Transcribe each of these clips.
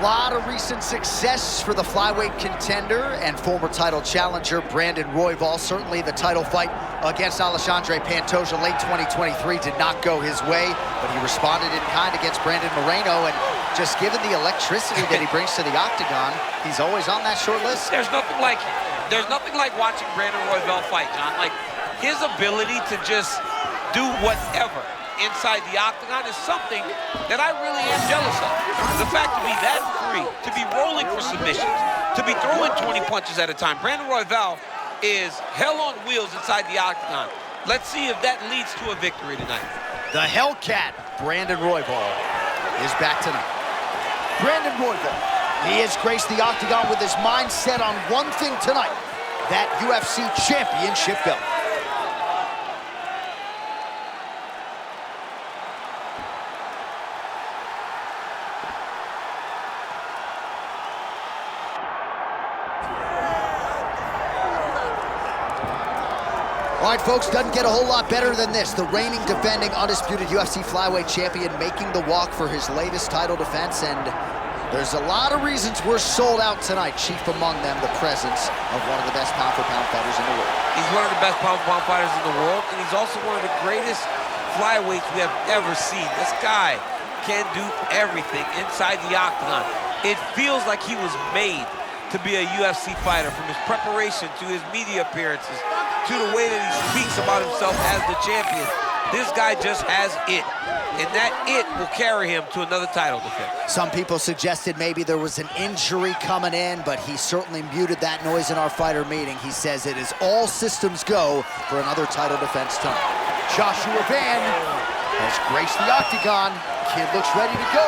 A lot of recent success for the flyweight contender and former title challenger Brandon Royval. Certainly the title fight against Alexandre Pantoja late 2023 did not go his way, but he responded in kind against Brandon Moreno, and just given the electricity that he brings to the octagon, he's always on that short list. There's nothing like watching Brandon Royval fight, John. Like, his ability to just do whatever inside the octagon is something that I really am jealous of. The fact to be that free, to be rolling for submissions, to be throwing 20 punches at a time. Brandon Royval is hell on wheels inside the octagon. Let's see if that leads to a victory tonight. The Hellcat, Brandon Royval, is back tonight. Brandon Royval, he has graced the octagon with his mind set on one thing tonight, that UFC Championship belt. All right, folks, doesn't get a whole lot better than this. The reigning, defending, undisputed UFC Flyweight Champion making the walk for his latest title defense, and there's a lot of reasons we're sold out tonight. Chief among them, the presence of one of the best pound-for-pound fighters in the world. He's one of the best pound-for-pound fighters in the world, and he's also one of the greatest flyweights we have ever seen. This guy can do everything inside the octagon. It feels like he was made to be a UFC fighter, from his preparation to his media appearances, to the way that he speaks about himself as the champion. This guy just has it, and that it will carry him to another title defense. Some people suggested maybe there was an injury coming in, but he certainly muted that noise in our fighter meeting. He says it is all systems go for another title defense tonight. Joshua Van has graced the octagon. Kid looks ready to go.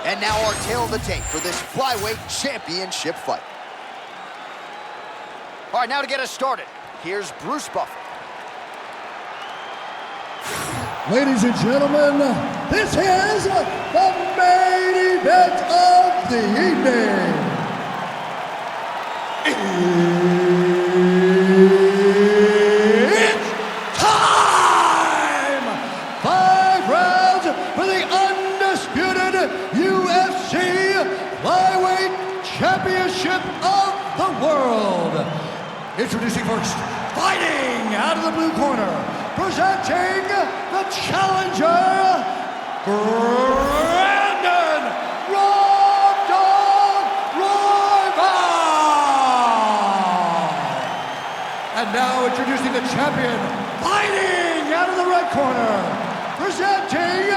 And now our tail of the tape for this Flyweight Championship fight. All right, now to get us started, here's Bruce Buffer. Ladies and gentlemen, this is the main event of the evening. It's time! 5 rounds for the undisputed UFC Flyweight Championship of the world. Introducing first, fighting out of the blue corner, presenting the challenger, Brandon Royval. And now introducing the champion, fighting out of the red corner, presenting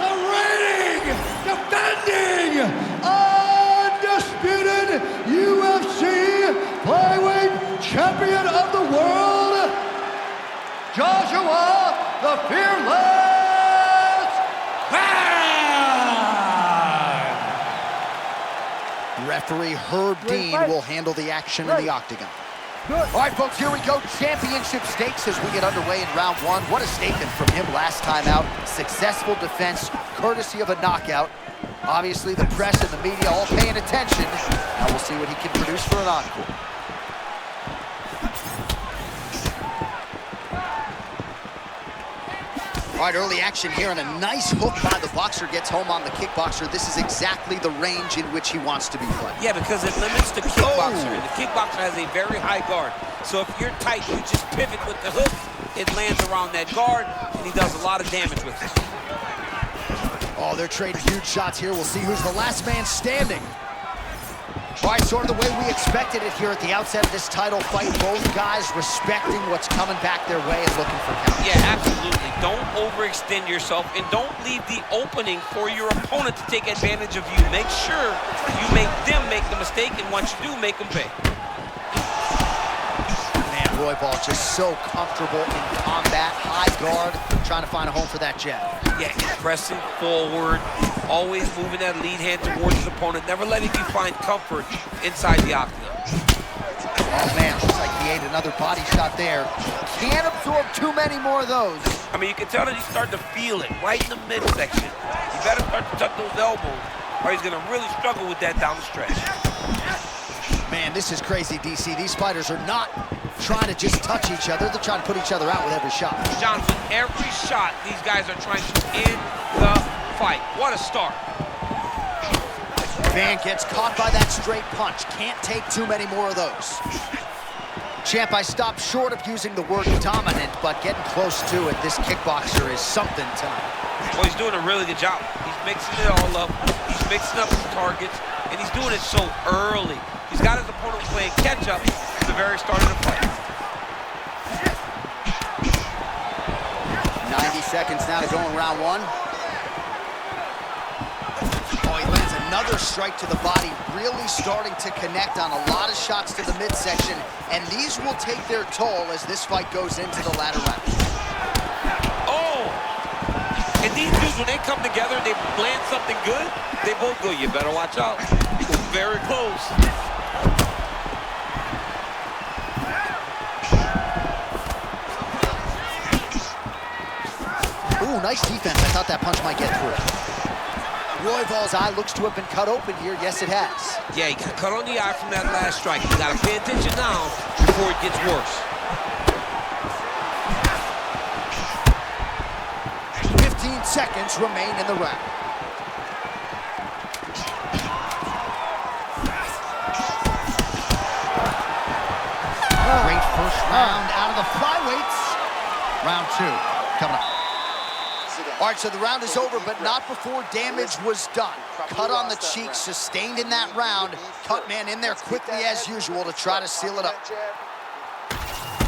the reigning, defending, undisputed UFC Flyweight Champion of the world, Joshua the Fearless Van. Referee Herb Dean will handle the action in the octagon. All right, folks, here we go. Championship stakes as we get underway in round 1. What a statement from him last time out. Successful defense, courtesy of a knockout. Obviously, the press and the media all paying attention. Now we'll see what he can produce for an encore. All right, early action here, and a nice hook by the boxer gets home on the kickboxer. This is exactly the range in which he wants to be played. Yeah, because it limits the kickboxer, and the kickboxer has a very high guard. So if you're tight, you just pivot with the hook, it lands around that guard, and he does a lot of damage with it. Oh, they're trading huge shots here. We'll see who's the last man standing. All right, sort of the way we expected it here at the outset of this title fight. Both guys respecting what's coming back their way and looking for counters. Yeah, absolutely. Don't overextend yourself, and don't leave the opening for your opponent to take advantage of you. Make sure you make them make the mistake, and once you do, make them pay. Man, Royval just so comfortable in combat, high guard, trying to find a home for that jab. Yeah, he's pressing forward, always moving that lead hand towards his opponent, never letting you find comfort inside the octagon. Oh man, looks like he ate another body shot there. Can't absorb too many more of those. I mean, you can tell that he's starting to feel it right in the midsection. You better start to tuck those elbows, or he's gonna really struggle with that down the stretch. Man, this is crazy, DC. These fighters are not trying to just touch each other. They're trying to put each other out with every shot. John, with every shot, these guys are trying to end the fight. What a start. Man gets caught by that straight punch. Can't take too many more of those. Champ, I stopped short of using the word dominant, but getting close to it. This kickboxer is something tonight. Well, he's doing a really good job. He's mixing it all up. He's mixing up his targets, and he's doing it so early. He's got his opponent playing catch-up at the very start of the fight. 90 seconds now to go in round one. Oh, he lands another strike to the body, really starting to connect on a lot of shots to the midsection, and these will take their toll as this fight goes into the latter rounds. Oh! And these dudes, when they come together, they land something good, they both go, you better watch out. Very close. Ooh, nice defense. I thought that punch might get through. Royval's eye looks to have been cut open here. Yes, it has. Yeah, he got cut on the eye from that last strike. You gotta pay attention now before it gets worse. 15 seconds remain in the round. Great first round out of the flyweights. Round two coming up. All right, so the round is over, but not before damage was done. Cut on the cheek, sustained in that round. Cut man in there quickly as usual to try to seal it up.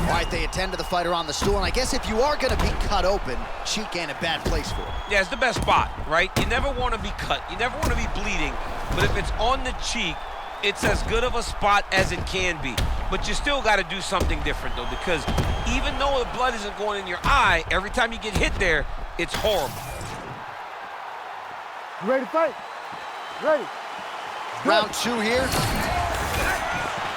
All right, they attend to the fighter on the stool, and I guess if you are gonna be cut open, cheek ain't a bad place for it. Yeah, it's the best spot, right? You never wanna be cut, you never wanna be bleeding, but if it's on the cheek, it's as good of a spot as it can be. But you still gotta do something different though, because even though the blood isn't going in your eye, every time you get hit there, it's horrible. You ready to fight? Ready. Round two here.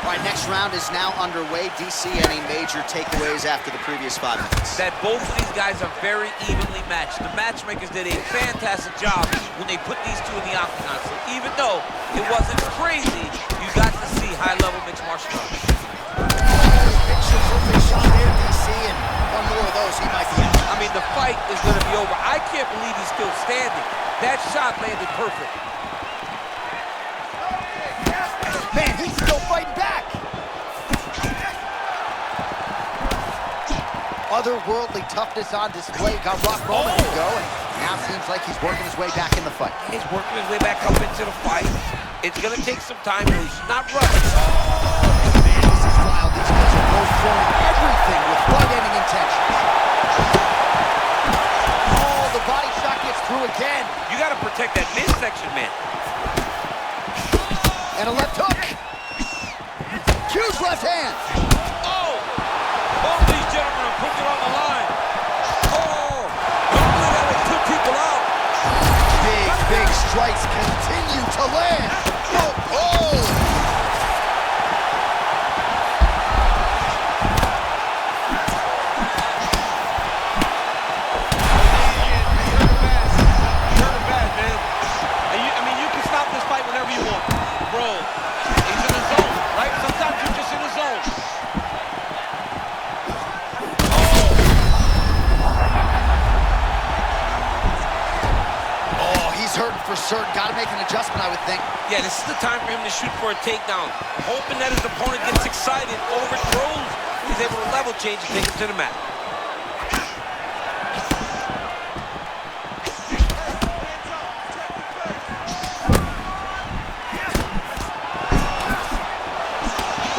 All right, next round is now underway. DC, any major takeaways after the previous 5 minutes? That both of these guys are very evenly matched. The matchmakers did a fantastic job when they put these two in the octagon. So even though it wasn't crazy, you got to see high-level mixed martial arts. Picture perfect shot there, DC, and one more of those, he might be out. I mean, the fight is going to be over. I can't believe he's still standing. That shot landed perfect. Man, he's still fighting back. Otherworldly toughness on display. Got rock moment to go, and now seems like he's working his way back in the fight. He's working his way back up into the fight. It's going to take some time, but he's not running. Man, this is wild. These guys are both throwing everything with fight-ending intentions. Oh, the body shot gets through again. You got to protect that midsection, man. And a left hook. Huge left hand. Oh! Both of these gentlemen are putting it on the line. Oh! Normally that would put people out. Big strikes continue to land. Oh! For certain, got to make an adjustment, I would think. Yeah, this is the time for him to shoot for a takedown. Hoping that his opponent gets excited, overthrows, he's able to level change and take him to the mat.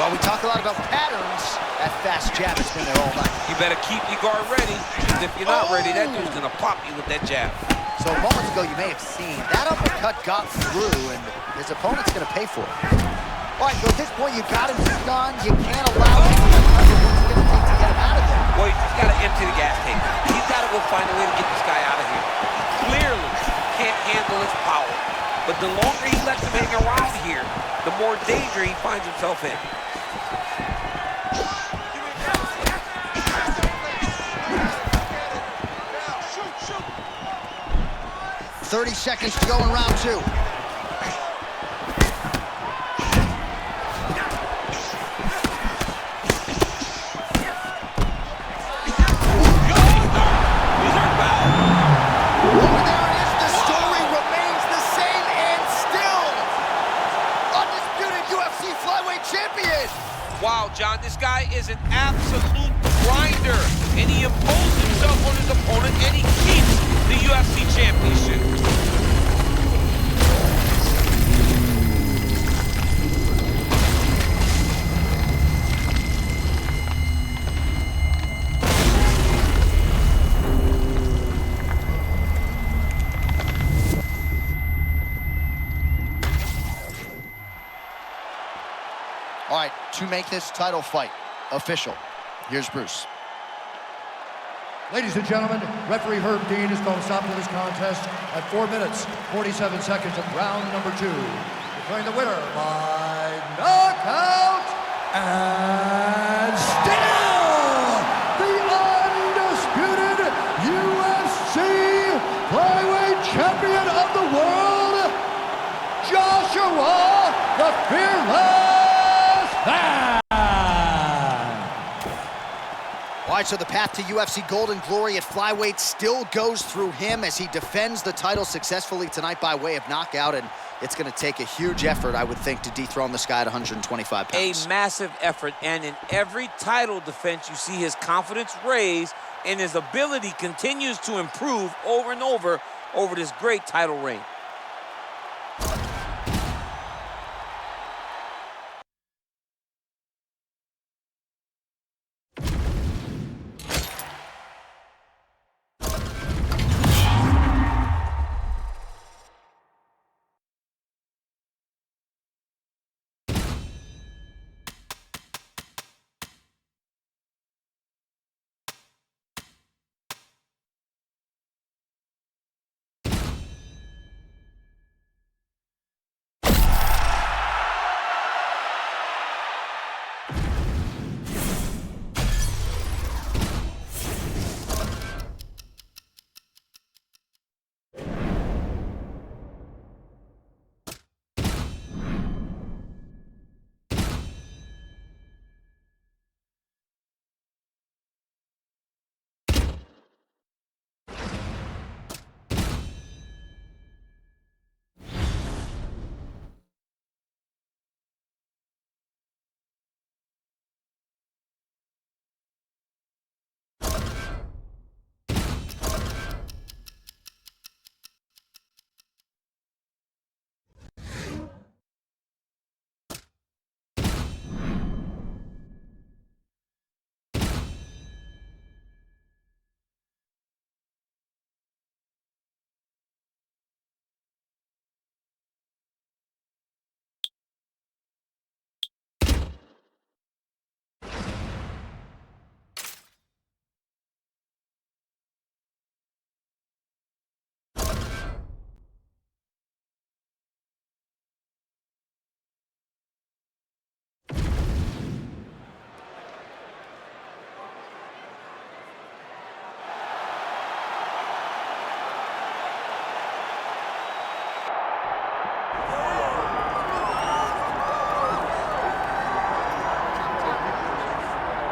Well, we talk a lot about patterns. That fast jab has been there all night. You better keep your guard ready, because if you're not ready, that dude's gonna pop you with that jab. So moments ago, you may have seen that uppercut got through, and his opponent's going to pay for it. All right, so at this point, you got him stunned. You can't allow him to what's it going to take to get him out of there. Well, he's got to empty the gas tank. He's got to go find a way to get this guy out of here. Clearly, can't handle his power. But the longer he lets him hang around here, the more danger he finds himself in. 30 seconds to go in round two. Wow, John, this guy is an absolute grinder, and he imposed himself on his opponent, and he keeps the UFC championship. All right, to make this title fight official, here's Bruce. Ladies and gentlemen, referee Herb Dean is going to stop this contest at 4 minutes, 47 seconds of round number 2. Declaring the winner by knockout and still the undisputed UFC Flyweight Champion of the world, Joshua the Fearless Man. All right, so the path to UFC Golden Glory at flyweight still goes through him as he defends the title successfully tonight by way of knockout, and it's going to take a huge effort, I would think, to dethrone this guy at 125 pounds. A massive effort, and in every title defense, you see his confidence raise, and his ability continues to improve over and over this great title reign.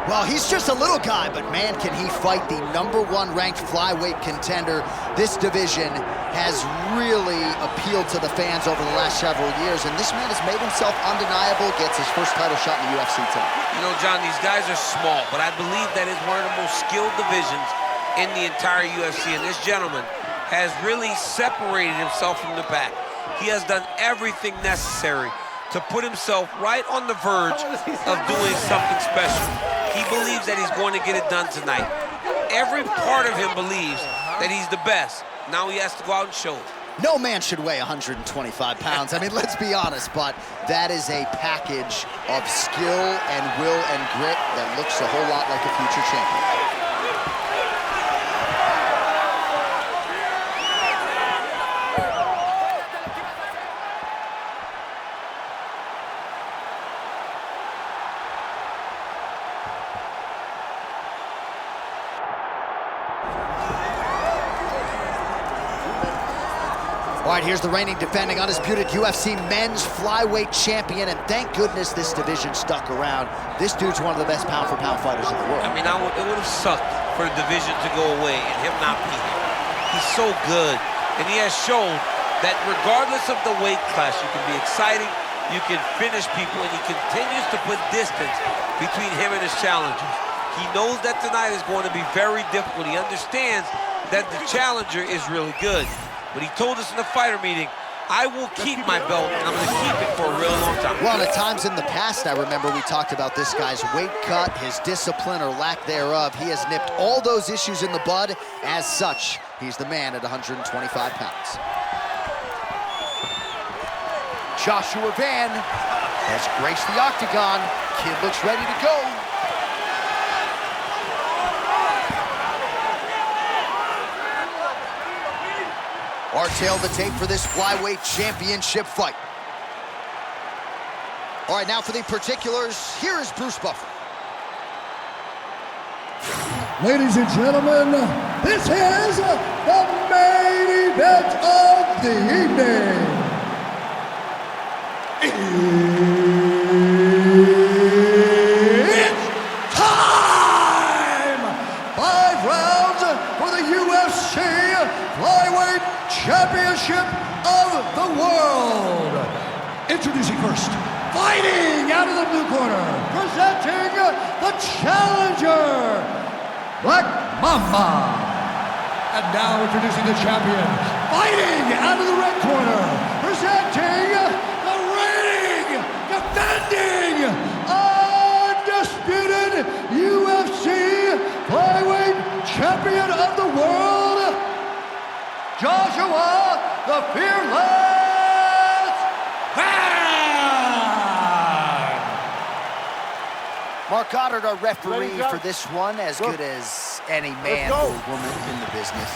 Well, he's just a little guy, but man, can he fight the #1 ranked flyweight contender. This division has really appealed to the fans over the last several years, and this man has made himself undeniable, gets his first title shot in the UFC tonight. You know, John, these guys are small, but I believe that is one of the most skilled divisions in the entire UFC, and this gentleman has really separated himself from the pack. He has done everything necessary to put himself right on the verge of doing something special. He believes that he's going to get it done tonight. Every part of him believes that he's the best. Now he has to go out and show it. No man should weigh 125 pounds. I mean, let's be honest, but that is a package of skill and will and grit that looks a whole lot like a future champion. All right, here's the reigning defending undisputed UFC men's flyweight champion, and thank goodness this division stuck around. This dude's one of the best pound-for-pound fighters in the world. I mean, it would have sucked for the division to go away and him not be here. He's so good, and he has shown that regardless of the weight class, you can be exciting, you can finish people, and he continues to put distance between him and his challengers. He knows that tonight is going to be very difficult. He understands that the challenger is really good. But he told us in the fighter meeting, I will keep my belt, and I'm going to keep it for a real long time. Well, at times in the past, I remember we talked about this guy's weight cut, his discipline or lack thereof. He has nipped all those issues in the bud. As such, he's the man at 125 pounds. Joshua Van has graced the octagon. Kid looks ready to go. Our tail the tape for this Flyweight Championship fight. All right, now for the particulars, here is Bruce Buffer. Ladies and gentlemen, this is the main event of the evening. It's time! 5 rounds for the UFC Flyweight Championship of the world. Introducing first, fighting out of the blue corner, presenting the challenger, Black Mamba. And now introducing the champion, fighting out of the red corner, presenting the reigning, defending, undisputed UFC Flyweight Champion of the world, Joshua the Fearless Van! Mark Goddard, our referee for this one, as good as any man or woman in the business.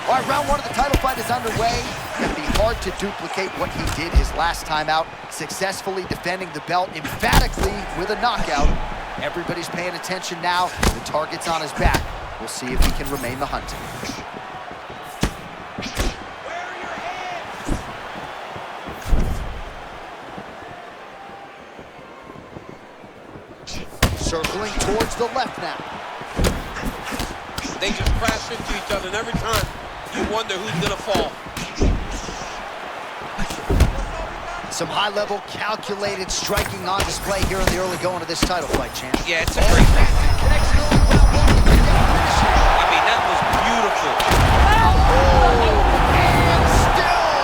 All right, round 1 of the title fight is underway. It'll be hard to duplicate what he did his last time out, successfully defending the belt emphatically with a knockout. Everybody's paying attention now. The target's on his back. We'll see if he can remain the hunter. Circling towards the left now. They just crash into each other, and every time you wonder who's gonna fall. Some high-level, calculated striking on display here in the early going of this title fight, champ. Yeah, it's a great match. I mean, that was beautiful. And still,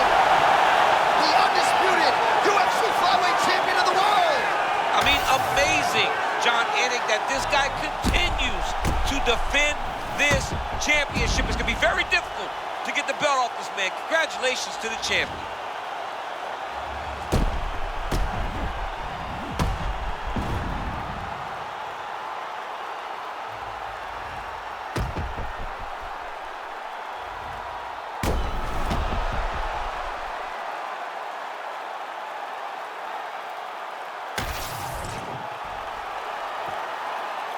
the undisputed UFC Flyweight Champion of the world. I mean, amazing, John Anik, that this guy continues to defend this championship. It's gonna be very difficult to get the belt off this man. Congratulations to the champion.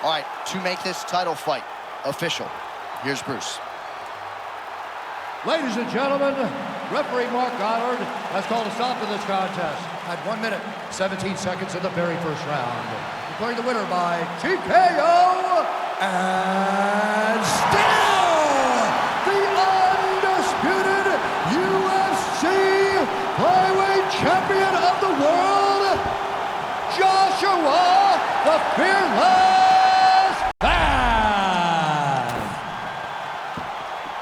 All right, to make this title fight official, here's Bruce. Ladies and gentlemen, referee Mark Goddard has called a stop to this contest at 1 minute, 17 seconds in the very first round. Declaring the winner by TKO, and still the undisputed UFC Flyweight Champion of the world, Joshua the Fearless Van!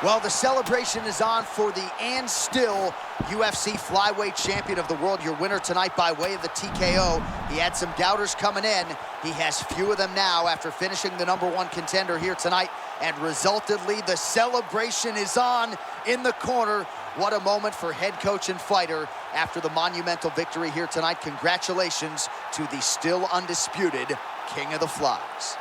Well, the celebration is on for the and still UFC Flyweight Champion of the world. Your winner tonight by way of the TKO. He had some doubters coming in. He has few of them now after finishing the #1 contender here tonight. And resultantly, the celebration is on in the corner. What a moment for head coach and fighter after the monumental victory here tonight. Congratulations to the still undisputed King of the Flies.